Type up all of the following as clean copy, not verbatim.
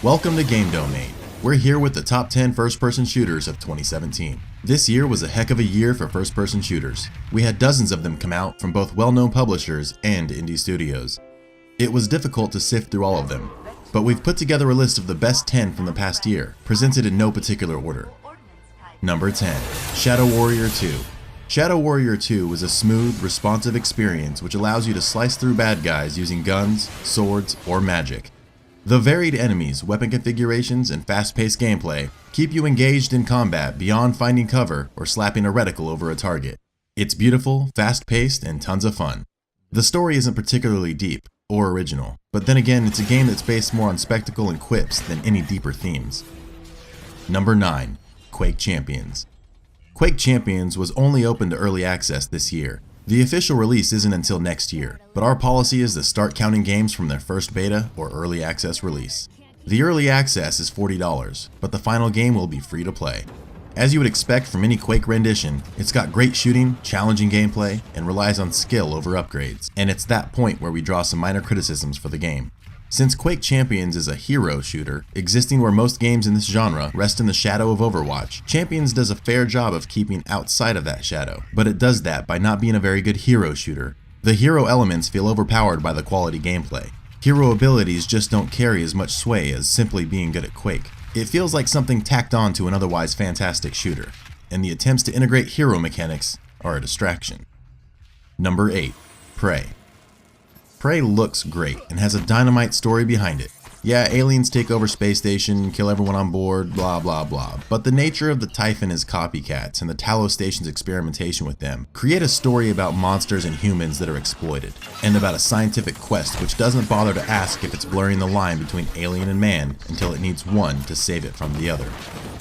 Welcome to Game Domain. We're here with the top 10 first-person shooters of 2017. This year was a heck of a year for first-person shooters. We had dozens of them come out from both well-known publishers and indie studios. It was difficult to sift through all of them, but we've put together a list of the best 10 from the past year, presented in no particular order. Number 10. Shadow Warrior 2. Shadow Warrior 2 was a smooth, responsive experience which allows you to slice through bad guys using guns, swords, or magic. The varied enemies, weapon configurations, and fast-paced gameplay keep you engaged in combat beyond finding cover or slapping a reticle over a target. It's beautiful, fast-paced, and tons of fun. The story isn't particularly deep or original, but then again it's a game that's based more on spectacle and quips than any deeper themes. Number 9. Quake Champions. Quake Champions was only open to early access this year. The official release isn't until next year, but our policy is to start counting games from their first beta or early access release. The early access is $40, but the final game will be free to play. As you would expect from any Quake rendition, it's got great shooting, challenging gameplay, and relies on skill over upgrades, and it's that point where we draw some minor criticisms for the game. Since Quake Champions is a hero shooter, existing where most games in this genre rest in the shadow of Overwatch, Champions does a fair job of keeping outside of that shadow, but it does that by not being a very good hero shooter. The hero elements feel overpowered by the quality gameplay. Hero abilities just don't carry as much sway as simply being good at Quake. It feels like something tacked on to an otherwise fantastic shooter, and the attempts to integrate hero mechanics are a distraction. Number 8. Prey. Prey looks great and has a dynamite story behind it. Yeah, aliens take over space station, kill everyone on board, blah blah blah, but the nature of the Typhon is copycats and the Talos station's experimentation with them create a story about monsters and humans that are exploited, and about a scientific quest which doesn't bother to ask if it's blurring the line between alien and man until it needs one to save it from the other.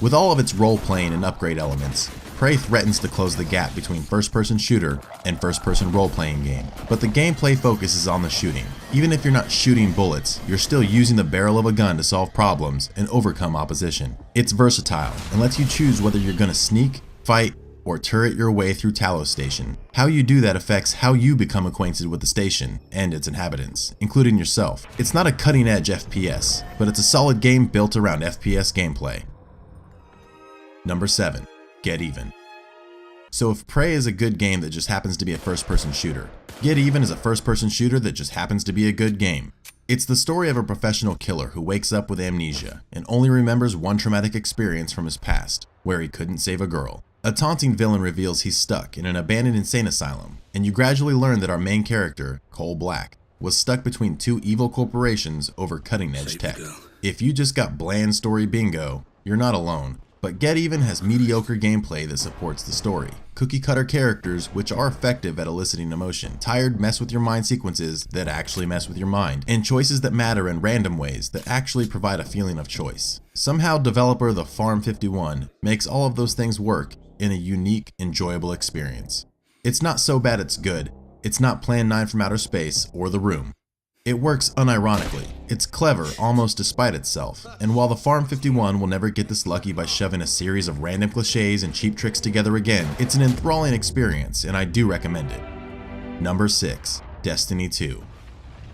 With all of its role-playing and upgrade elements, Prey threatens to close the gap between first-person shooter and first-person role-playing game, but the gameplay focuses on the shooting. Even if you're not shooting bullets, you're still using the barrel of a gun to solve problems and overcome opposition. It's versatile and lets you choose whether you're gonna sneak, fight, or turret your way through Talos Station. How you do that affects how you become acquainted with the station and its inhabitants, including yourself. It's not a cutting-edge FPS, but it's a solid game built around FPS gameplay. Number 7. Get Even. So if Prey is a good game that just happens to be a first-person shooter, Get Even is a first-person shooter that just happens to be a good game. It's the story of a professional killer who wakes up with amnesia and only remembers one traumatic experience from his past, where he couldn't save a girl. A taunting villain reveals he's stuck in an abandoned insane asylum, and you gradually learn that our main character, Cole Black, was stuck between two evil corporations over cutting-edge tech. If you just got bland story bingo, you're not alone. But Get Even has mediocre gameplay that supports the story, cookie-cutter characters which are effective at eliciting emotion, tired mess-with-your-mind sequences that actually mess with your mind, and choices that matter in random ways that actually provide a feeling of choice. Somehow developer The Farm 51 makes all of those things work in a unique, enjoyable experience. It's not so bad it's good, it's not Plan 9 from Outer Space or The Room. It works unironically, it's clever almost despite itself, and while The Farm 51 will never get this lucky by shoving a series of random cliches and cheap tricks together again, it's an enthralling experience and I do recommend it. Number 6. Destiny 2.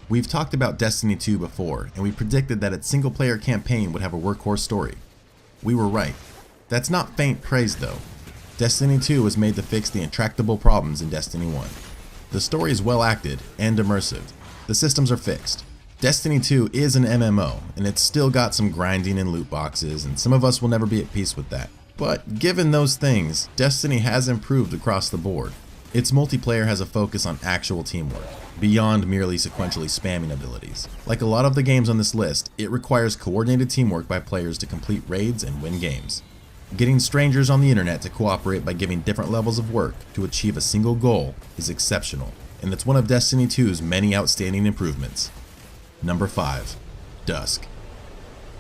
We've talked about Destiny 2 before, and we predicted that its single-player campaign would have a workhorse story. We were right. That's not faint praise though. Destiny 2 was made to fix the intractable problems in Destiny 1. The story is well acted and immersive. The systems are fixed. Destiny 2 is an MMO, and it's still got some grinding and loot boxes, and some of us will never be at peace with that. But given those things, Destiny has improved across the board. Its multiplayer has a focus on actual teamwork, beyond merely sequentially spamming abilities. Like a lot of the games on this list, it requires coordinated teamwork by players to complete raids and win games. Getting strangers on the internet to cooperate by giving different levels of work to achieve a single goal is exceptional, and it's one of Destiny 2's many outstanding improvements. Number 5. Dusk.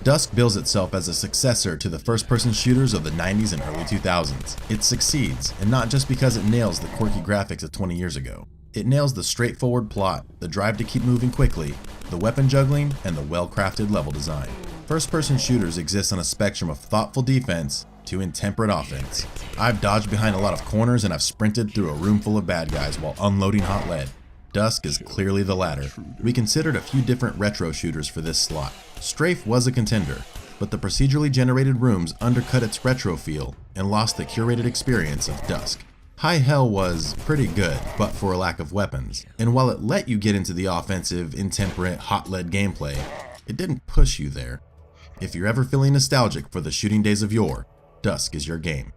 Dusk bills itself as a successor to the first-person shooters of the 90s and early 2000s. It succeeds, and not just because it nails the quirky graphics of 20 years ago. It nails the straightforward plot, the drive to keep moving quickly, the weapon juggling, and the well-crafted level design. First-person shooters exist on a spectrum of thoughtful defense to intemperate offense. I've dodged behind a lot of corners and I've sprinted through a room full of bad guys while unloading hot lead. Dusk is clearly the latter. We considered a few different retro shooters for this slot. Strafe was a contender, but the procedurally generated rooms undercut its retro feel and lost the curated experience of Dusk. High Hell was pretty good, but for a lack of weapons, and while it let you get into the offensive, intemperate, hot lead gameplay, it didn't push you there. If you're ever feeling nostalgic for the shooting days of yore, Dusk is your game.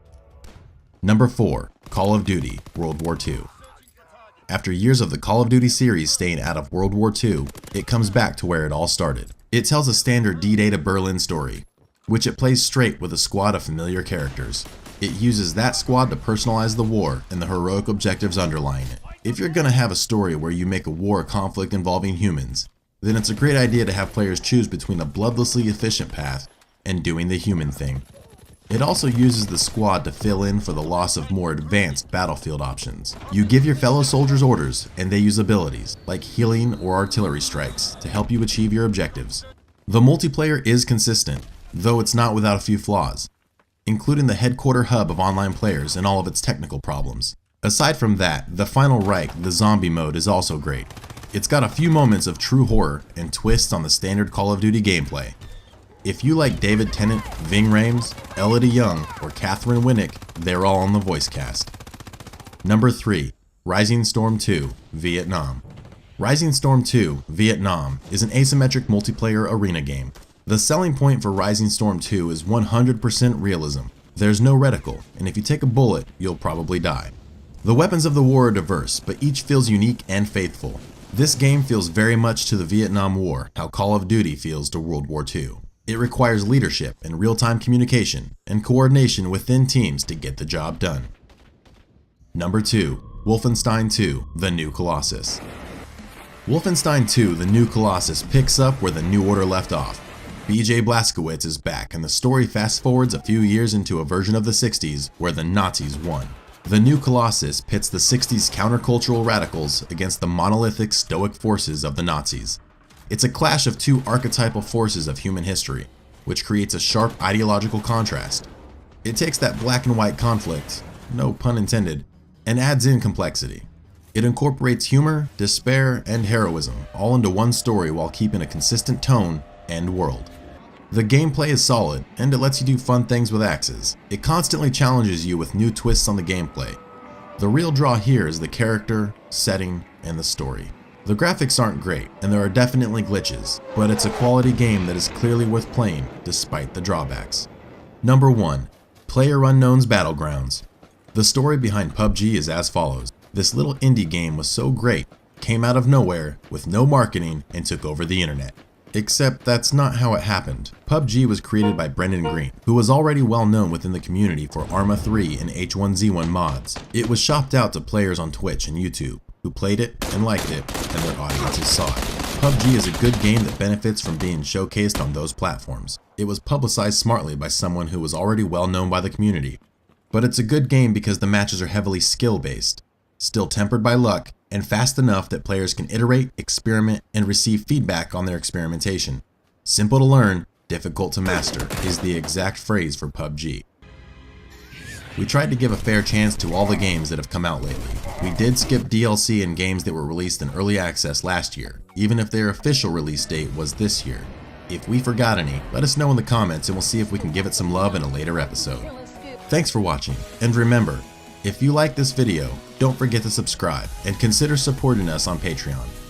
Number 4. Call of Duty World War II. After years of the Call of Duty series staying out of World War II, it comes back to where it all started. It tells a standard D-Day to Berlin story, which it plays straight with a squad of familiar characters. It uses that squad to personalize the war and the heroic objectives underlying it. If you're gonna have a story where you make a war conflict involving humans, then it's a great idea to have players choose between a bloodlessly efficient path and doing the human thing. It also uses the squad to fill in for the loss of more advanced battlefield options. You give your fellow soldiers orders, and they use abilities, like healing or artillery strikes, to help you achieve your objectives. The multiplayer is consistent, though it's not without a few flaws, including the headquarter hub of online players and all of its technical problems. Aside from that, the Final Reich, the zombie mode, is also great. It's got a few moments of true horror and twists on the standard Call of Duty gameplay. If you like David Tennant, Ving Rhames, Elodie Yung, or Catherine Winnick, they're all on the voice cast. Number 3. Rising Storm 2 Vietnam. Rising Storm 2 Vietnam is an asymmetric multiplayer arena game. The selling point for Rising Storm 2 is 100% realism. There's no reticle, and if you take a bullet, you'll probably die. The weapons of the war are diverse, but each feels unique and faithful. This game feels very much to the Vietnam War, how Call of Duty feels to World War II. It requires leadership and real-time communication and coordination within teams to get the job done. Number 2. Wolfenstein 2 The New Colossus. Wolfenstein 2 The New Colossus picks up where the New Order left off. BJ Blazkowicz is back, and the story fast-forwards a few years into a version of the 60s where the Nazis won. The New Colossus pits the 60s countercultural radicals against the monolithic stoic forces of the Nazis. It's a clash of two archetypal forces of human history, which creates a sharp ideological contrast. It takes that black and white conflict, no pun intended, and adds in complexity. It incorporates humor, despair, and heroism all into one story while keeping a consistent tone and world. The gameplay is solid, and it lets you do fun things with axes. It constantly challenges you with new twists on the gameplay. The real draw here is the character, setting, and the story. The graphics aren't great, and there are definitely glitches, but it's a quality game that is clearly worth playing despite the drawbacks. Number 1. PlayerUnknown's Battlegrounds. The story behind PUBG is as follows. This little indie game was so great, came out of nowhere with no marketing and took over the internet. Except that's not how it happened. PUBG was created by Brendan Green, who was already well known within the community for Arma 3 and H1Z1 mods. It was shopped out to players on Twitch and YouTube, who played it and liked it, and their audiences saw it. PUBG is a good game that benefits from being showcased on those platforms. It was publicized smartly by someone who was already well known by the community. But it's a good game because the matches are heavily skill-based, still tempered by luck, and fast enough that players can iterate, experiment, and receive feedback on their experimentation. Simple to learn, difficult to master is the exact phrase for PUBG. We tried to give a fair chance to all the games that have come out lately. We did skip DLC and games that were released in early access last year, even if their official release date was this year. If we forgot any, let us know in the comments and we'll see if we can give it some love in a later episode. Thanks for watching, and remember, if you like this video, don't forget to subscribe and consider supporting us on Patreon.